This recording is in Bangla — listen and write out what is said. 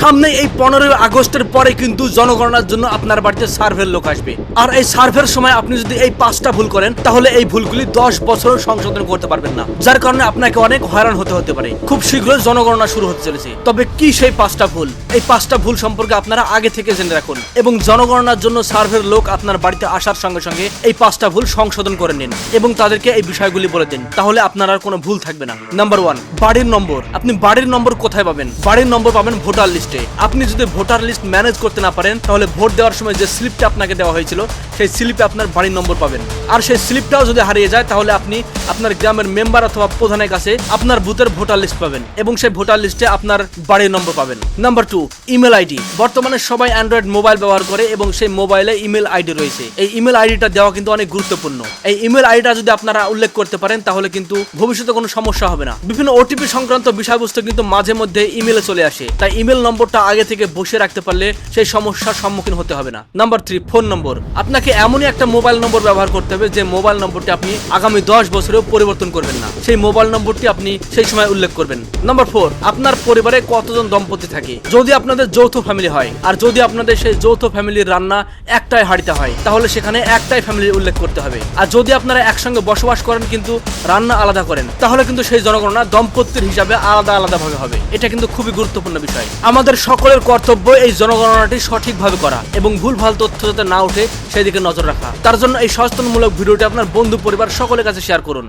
সামনে এই 15ই আগস্টের পরে কিন্তু জনগণনার জন্য আপনার বাড়িতে সার্ভের লোক আসবে। আর এই সার্ভের সময় আপনি যদি এই 5টা ভুল করেন তাহলে এই ভুলগুলি 10 বছর সংশোধন করতে পারবেন না, যার কারণে আপনাকে অনেক হয়রান হতে পারে। খুব শীঘ্রই জনগণনা শুরু হতে চলেছে। তবে কি সেই 5টা ভুল? এই 5টা ভুল সম্পর্কে আপনারা আগে থেকে জেনে রাখুন এবং জনগণনার জন্য সার্ভের লোক আপনার বাড়িতে আসার সঙ্গে সঙ্গে এই 5টা ভুল সংশোধন করে নিন এবং তাদেরকে এই বিষয়গুলি বলে দিন, তাহলে আপনার আর কোনো ভুল থাকবে না। নাম্বার 1, বাড়ির নম্বর। আপনি বাড়ির নম্বর কোথায় পাবেন? বাড়ির নম্বর পাবেন ভোটার লিস্টে। আপনি যদি ভোটার লিস্ট ম্যানেজ করতে না পারেন তাহলে ভোট দেওয়ার সময় যে স্লিপটা আপনাকে দেওয়া হয়েছিল সেই স্লিপে আপনার বাড়ির নম্বর পাবেন। আর সেই স্লিপটাও যদি হারিয়ে যায় তাহলে আপনি আপনার গ্রামের মেম্বার অথবা প্রধানের কাছে আপনার বুথের ভোটার লিস্ট পাবেন এবং সেই ভোটার লিস্টে আপনার বাড়ির নম্বর পাবেন। Number 2, email ID. বর্তমানে সবাই অ্যান্ড্রয়েড মোবাইল ব্যবহার করে এবং সেই মোবাইলে ইমেল আইডি রয়েছে। এই ইমেল আইডিটা দেওয়া কিন্তু অনেক গুরুত্বপূর্ণ। এই ইমেল আইডিটা যদি আপনারা উল্লেখ করতে পারেন তাহলে কিন্তু ভবিষ্যতে কোনো সমস্যা হবে না। বিভিন্ন ওটিপি সংক্রান্ত বিষয়বস্তু কিন্তু মাঝে মধ্যে ইমেলে চলে আসে, তাই ইমেল নম্বরটা আগে থেকে বসে রাখতে পারলে সেই সমস্যার সম্মুখীন হতে হবে না। নাম্বার 3, ফোন নম্বর। আপনাকে এমনই একটা মোবাইল নম্বর ব্যবহার করতে হবে যে মোবাইল নম্বরটি আপনি আগামী 10 বছরেও পরিবর্তন করবেন না। সেই মোবাইল নম্বরটি আপনি সেই সময় উল্লেখ করবেন। নাম্বার 4, আপনার পরিবারে কতজন দম্পতি থাকে। যদি আপনাদের যৌথ ফ্যামিলি হয় আর যদি আপনাদের সেই যৌথ ফ্যামিলির রান্না একটাই হাঁড়িতে হয় তাহলে সেখানে একটাই ফ্যামিলির উল্লেখ করতে হবে। আর যদি আপনারা একসঙ্গে বসবাস করেন কিন্তু রান্না আলাদা করেন তাহলে কিন্তু সেই জনগণনা দম্পতির হিসাবে আলাদা আলাদাভাবে হবে। এটা কিন্তু খুবই গুরুত্বপূর্ণ বিষয়। আমাদের সকলের কর্তব্য এই জনগণনাটি সঠিকভাবে করা এবং ভুলভাল তথ্য যাতে না ওঠে সেদিকে নজর রাখা। তার জন্য এই সচেতনমূলক ভিডিওটি আপনার বন্ধু পরিবার সকলের কাছে শেয়ার করুন।